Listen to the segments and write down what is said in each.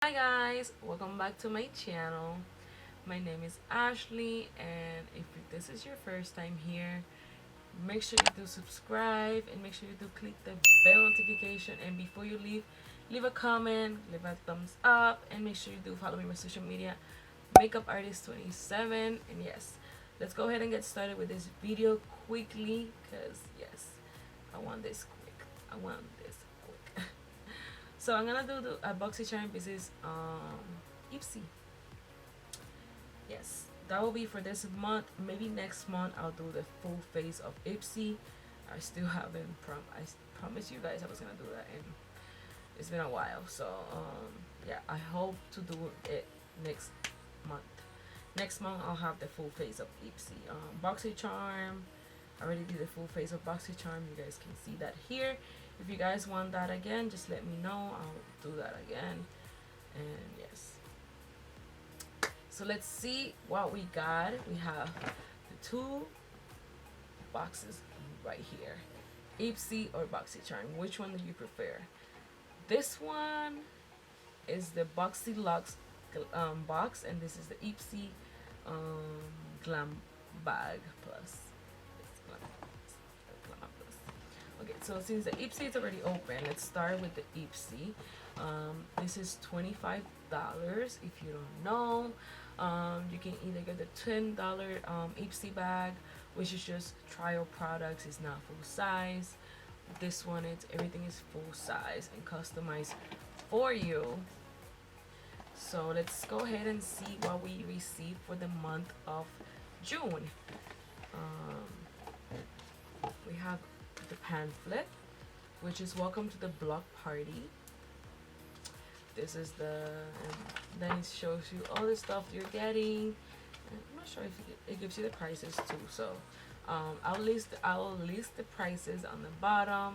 Hi guys, welcome back to my channel. My name is Ashley, and if this is your first time here, make sure you do subscribe and make sure you do click the bell notification. And before you leave a comment, leave a thumbs up, and make sure you do follow me on my social media, makeup artist 27. And yes, let's go ahead and get started with this video quickly, because yes, I want this quick. I want this quick. So I'm gonna do a Boxy Charm. This is Ipsy. Yes, that will be for this month. Maybe next month I'll do the full face of Ipsy. I still haven't I promised you guys I was gonna do that, and it's been a while. So yeah, I hope to do it next month. Next month I'll have the full face of Ipsy. Boxy Charm. I already did the full face of Boxy Charm. You guys can see that here. If you guys want that again, just let me know. I'll do that again. And yes. So let's see what we got. We have the two boxes right here. Ipsy or Boxy Charm. Which one do you prefer? This one is the Boxy Luxe box, and this is the Ipsy Glam Bag Plus. Okay, so since the Ipsy is already open, let's start with the Ipsy. This is $25 if you don't know. You can either get the $10 Ipsy bag, which is just trial products, it's not full size. This one, everything is full size and customized for you. So let's go ahead and see what we received for the month of June. We have the pamphlet, which is welcome to the block party. This is then it shows you all the stuff you're getting. I'm not sure if it gives you the prices too, so I'll list the prices on the bottom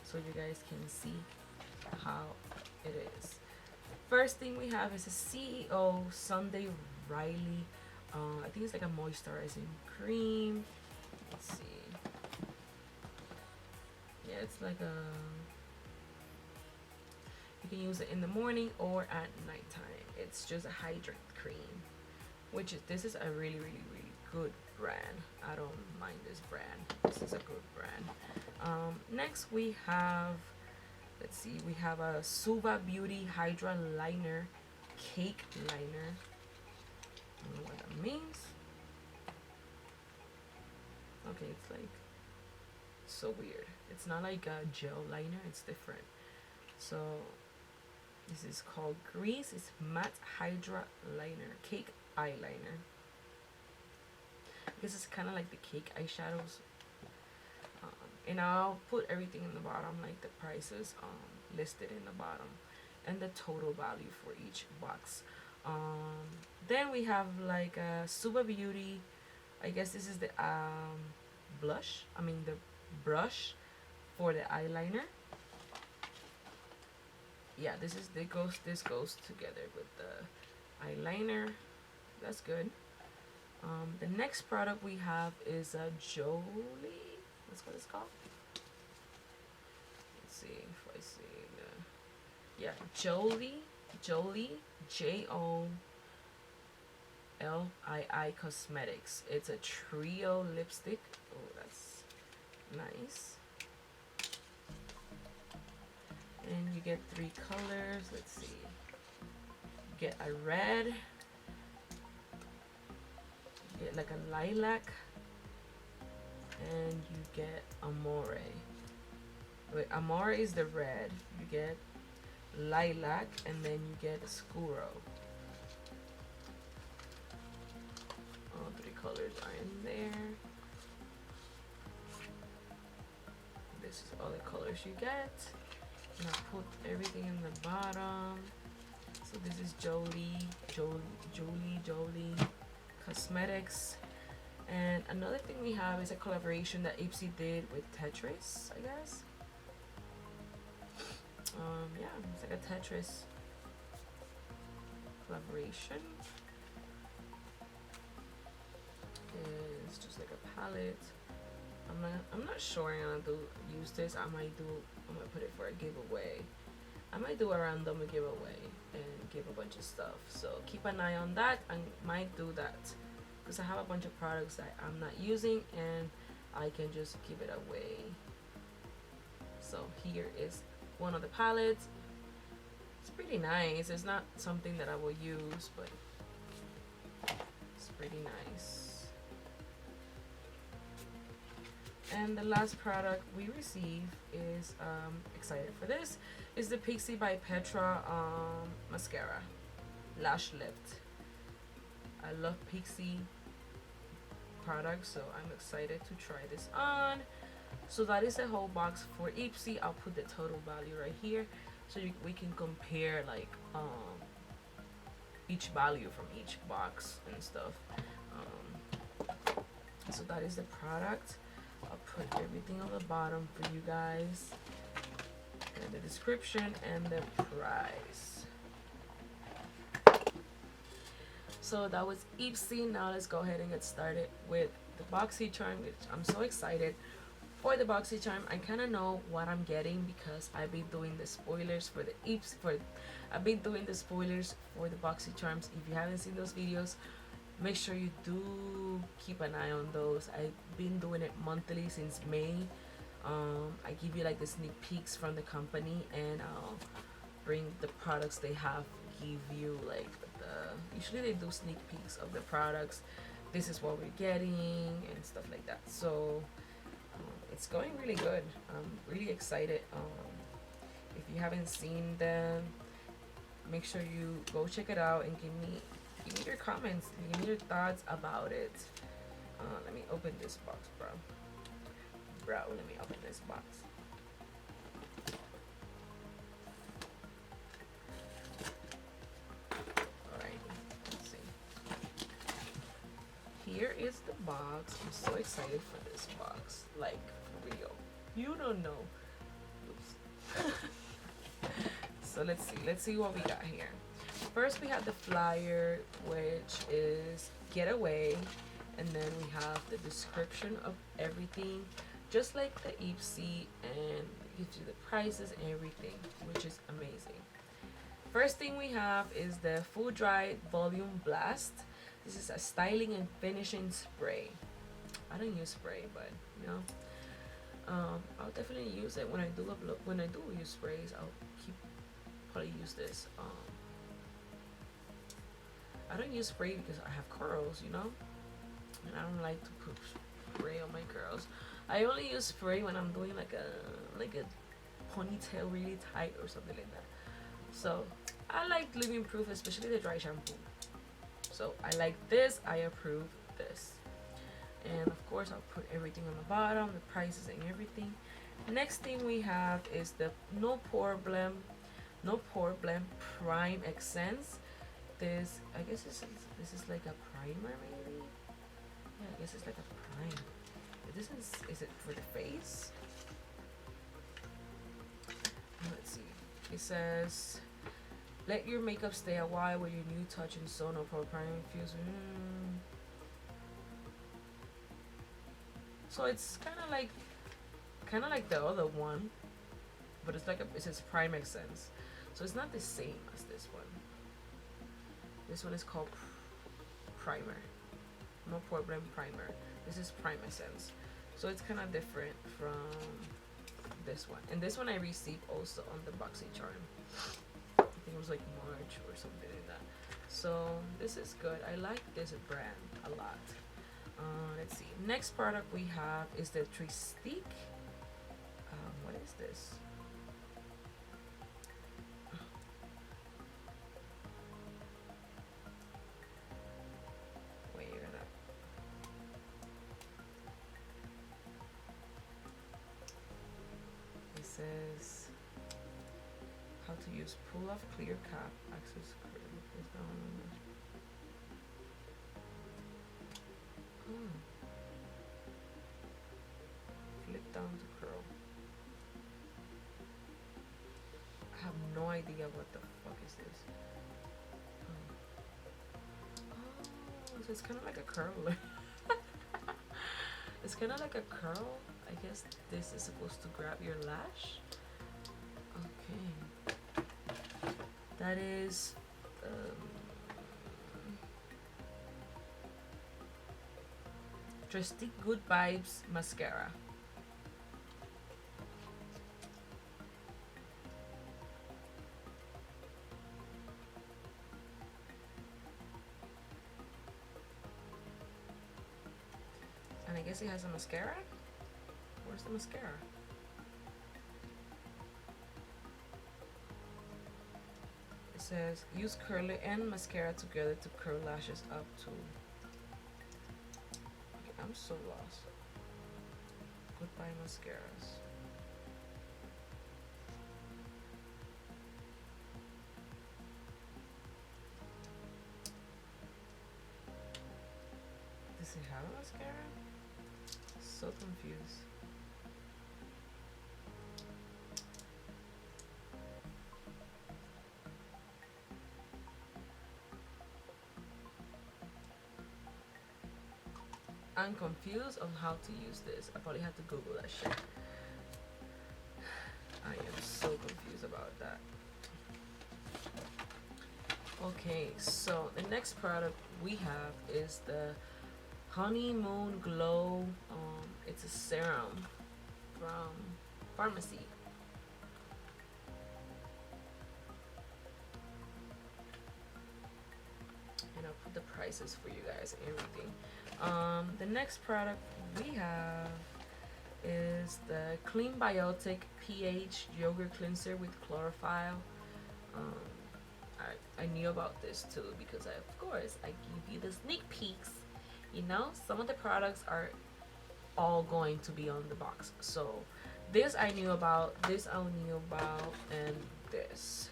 so you guys can see how it is. First thing we have is a CEO Sunday Riley. I think it's like a moisturizing cream. Let's see. Yeah, it's like a, you can use it in the morning or at nighttime. It's just a hydrant cream, which is, this is a really good brand. I don't mind this brand. This is a good brand. Next we have, let's see, we have a Suva Beauty Hydra Liner, Cake Liner. I don't know what that means. Okay, it's like so weird. It's not like a gel liner, it's different. So this is called Grease. It's Matte Hydra Liner, Cake Eyeliner. This is kind of like the cake eyeshadows. And I'll put everything in the bottom, like the prices listed in the bottom, and the total value for each box. Then we have like a Suba Beauty. I guess this is the blush. I mean the brush for the eyeliner. Yeah, this goes together with the eyeliner. That's good. The next product we have is a Jolie. That's what it's called. Let's see if I see the, yeah, Jolie JOLII Cosmetics. It's a trio lipstick. Oh, that's nice. And you get 3 colors. Let's see. You get a red, you get like a lilac, and you get amore. Wait, amore is the red. You get lilac, and then you get scuro. All 3 colors are in there. This is all the colors you get. And I put everything in the bottom. So this is Jolie Cosmetics. And another thing we have is a collaboration that Ipsy did with Tetris, I guess. Yeah, it's like a Tetris collaboration. It's just like a palette. I'm not sure I'm gonna use this. I might put it for a giveaway. I might do a random giveaway and give a bunch of stuff. So keep an eye on that. I might do that because I have a bunch of products that I'm not using and I can just give it away. So here is one of the palettes. It's pretty nice. It's not something that I will use, but it's pretty nice. And the last product we receive is excited for this, is the Pixie by Petra mascara, lash lift. I love Pixie products, so I'm excited to try this on. So that is the whole box for Ipsy. I'll put the total value right here so we can compare like each value from each box and stuff. So that is the product. I'll put everything on the bottom for you guys, and the description and the price. So that was Ipsy. Now let's go ahead and get started with the Boxycharm, which I'm so excited for the Boxycharm. I kind of know what I'm getting because I've been doing the spoilers for the I've been doing the spoilers for the Boxycharms. If you haven't seen those videos, make sure you do keep an eye on those. I've been doing it monthly since May. I give you like the sneak peeks from the company, and I'll bring the products they have, give you like usually they do sneak peeks of the products. This is what we're getting and stuff like that. So it's going really good. I'm really excited. If you haven't seen them, make sure you go check it out and give me your comments, give me your thoughts about it. Let me open this box, bro, let me open this box. Alright, let's see. Here is the box. I'm so excited for this box, like for real. You don't know. Oops. So let's see what we got here. First we have the flyer, which is Getaway, and then we have the description of everything, just like the Ipsy, and it gives you the prices and everything, which is amazing. First thing we have is the Full Dry Volume Blast. This is a styling and finishing spray. I don't use spray, but you know, I'll definitely use it when I do use sprays. I'll probably use this. I don't use spray because I have curls, you know, and I don't like to put spray on my curls. I only use spray when I'm doing like a ponytail really tight or something like that. So I like living proof, especially the dry shampoo. So I like this. I approve this. And of course I'll put everything on the bottom, the prices and everything. Next thing we have is the No Pore Blem Prime Accents. This, I guess this is like a primer maybe. Yeah, I guess it's like a prime. Is it for the face? Let's see. It says, let your makeup stay a while with your new touch and so no pore primer infused. So it's kind of like the other one, but it's like it says Prime Accents. So it's not the same as this one. This one is called Primer. No Pore Blem Primer. This is Prime Essence. So it's kind of different from this one. And this one I received also on the Boxycharm. I think it was like March or something like that. So this is good. I like this brand a lot. Let's see. Next product we have is the Tristique. What is this? Says how to use pull off clear cap access flip down to curl. I have no idea what the fuck is this. Oh, so it's kind of like a curler. It's kind of like a curl. I guess this is supposed to grab your lash. Okay. That is Drastic Good Vibes mascara. And I guess it has a mascara. Where's the mascara? It says use curler and mascara together to curl lashes up to. Okay, I'm so lost. Goodbye mascaras. Does it have a mascara? So confused. I'm confused on how to use this. I probably have to Google that shit. I am so confused about that. Okay, so the next product we have is the Honeymoon Glow. It's a serum from pharmacy. And I'll put the prices for you guys and everything. The next product we have is the Clean Biotic pH Yogurt Cleanser with Chlorophyll. I knew about this too because of course I give you the sneak peeks. You know, some of the products are all going to be on the box. So this I knew about, this I knew about, and this.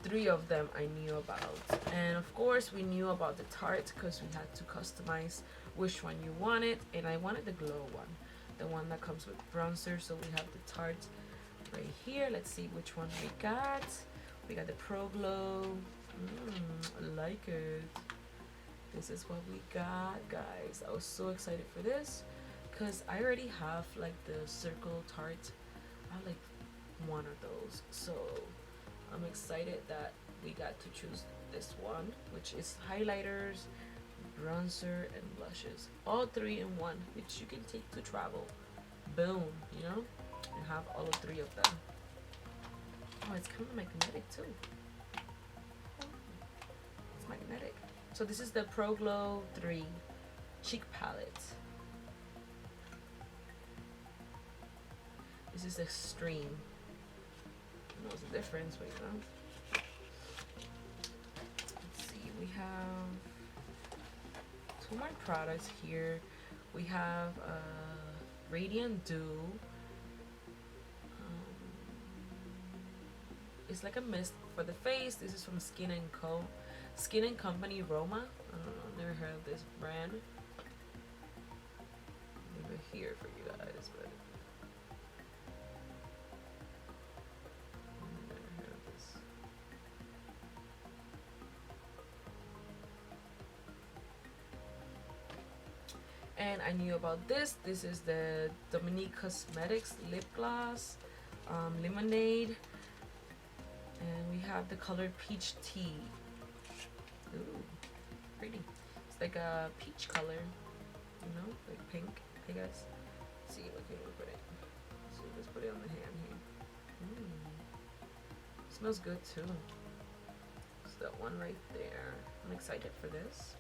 3 of them I knew about. And of course we knew about the Tarte because we had to customize which one you wanted, and I wanted the glow one, the one that comes with bronzer. So we have the Tarte right here. Let's see which one we got. We got the Pro Glow. I like it. This is what we got, guys. I was so excited for this because I already have like the Circle Tarte. I have like one of those, so I'm excited that we got to choose this one, which is highlighters, bronzer, and blushes, all 3 in one, which you can take to travel. Boom, you know, and have all 3 of them. Oh, it's kind of magnetic too. It's magnetic. So this is the Pro Glow 3 Cheek Palette. This is extreme. Knows the difference, but you know. Let's see, we have 2 more products here. We have Radiant Dew. It's like a mist for the face. This is from Skin & Co. Skin & Company Roma. I don't know, never heard of this brand. Leave it here for you guys, but and I knew about this. This is the Dominique Cosmetics lip gloss, lemonade, and we have the color peach tea. Ooh, pretty. It's like a peach color, you know, like pink, I guess. Let's see, what can we put it? So let's put it on the hand here. Smells good too. It's that one right there. I'm excited for this.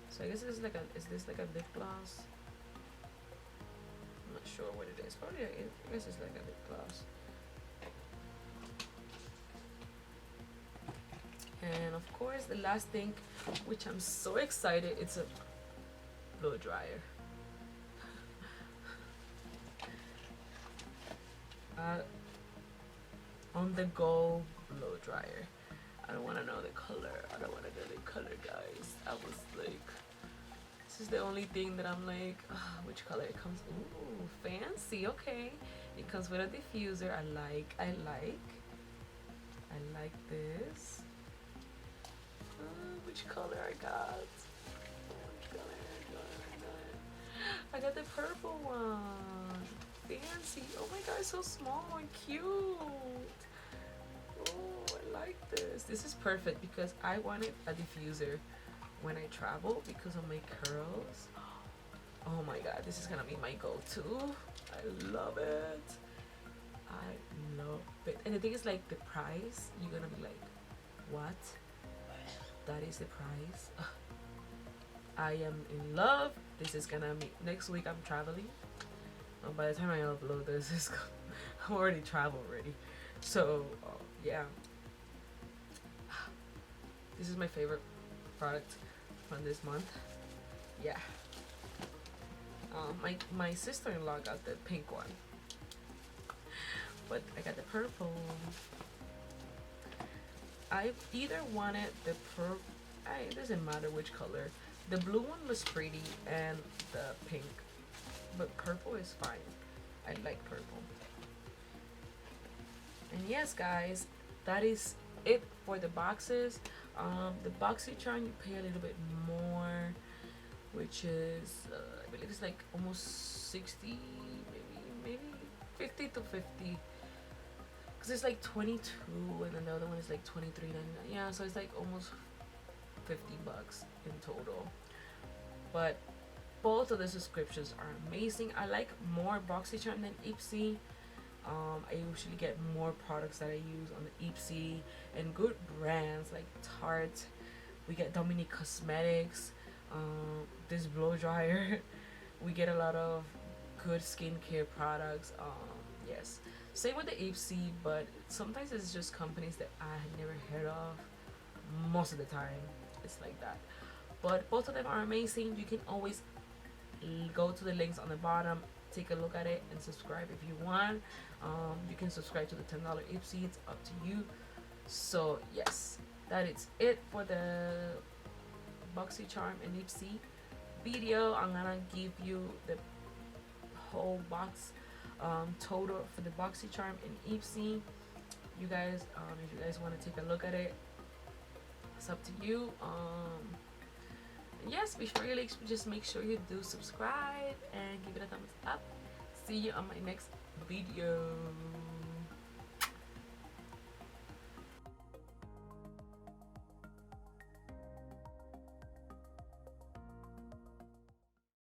So I guess this is like a, is this like a lip gloss? I'm not sure what it is. Probably, I guess it's like a lip gloss. And of course, the last thing, which I'm so excited, it's a blow dryer. On the go blow dryer. I don't want to know the color. I don't want to know the color, guys. I was like, this is the only thing that I'm like, which color it comes. Ooh, fancy. Okay, it comes with a diffuser. I like this. Which color I got? Which color I got the purple one. Fancy. Oh my god, it's so small and cute. Oh, I like this. This is perfect because I wanted a diffuser when I travel because of my curls. Oh my god, this is gonna be my go-to. I love it. I love it. And the thing is, like, the price, you're gonna be like, what? That is the price? I am in love. This is gonna be, next week I'm traveling. By the time I upload this, I'm already traveled already. So, yeah. This is my favorite product from this month. Yeah. My sister-in-law got the pink one, but I got the purple. I either wanted the purple. It doesn't matter which color. The blue one was pretty and the pink, but purple is fine. I like purple. And yes, guys, that is it for the boxes. The Boxy Charm, you pay a little bit more, which is I believe it's like almost 60, maybe 50 to 50, because it's like 22 and then the other one is like 23.99. Yeah, so it's like almost 50 bucks in total. But both of the subscriptions are amazing. I like more Boxycharm than Ipsy. I usually get more products that I use on the Ipsy and good brands like Tarte. We get Dominique Cosmetics, this blow dryer. We get a lot of good skincare products. Yes, same with the Ipsy, but sometimes it's just companies that I had never heard of. Most of the time, it's like that. But both of them are amazing. You can always go to the links on the bottom, take a look at it, and subscribe if you want. You can subscribe to the $10 Ipsy. It's up to you. So yes, that is it for the Boxycharm and Ipsy video. I'm gonna give you the whole box total for the Boxycharm and Ipsy. You guys, if you guys want to take a look at it, it's up to you. Yes, before you leave, just make sure you do subscribe and give it a thumbs up. See you on my next video.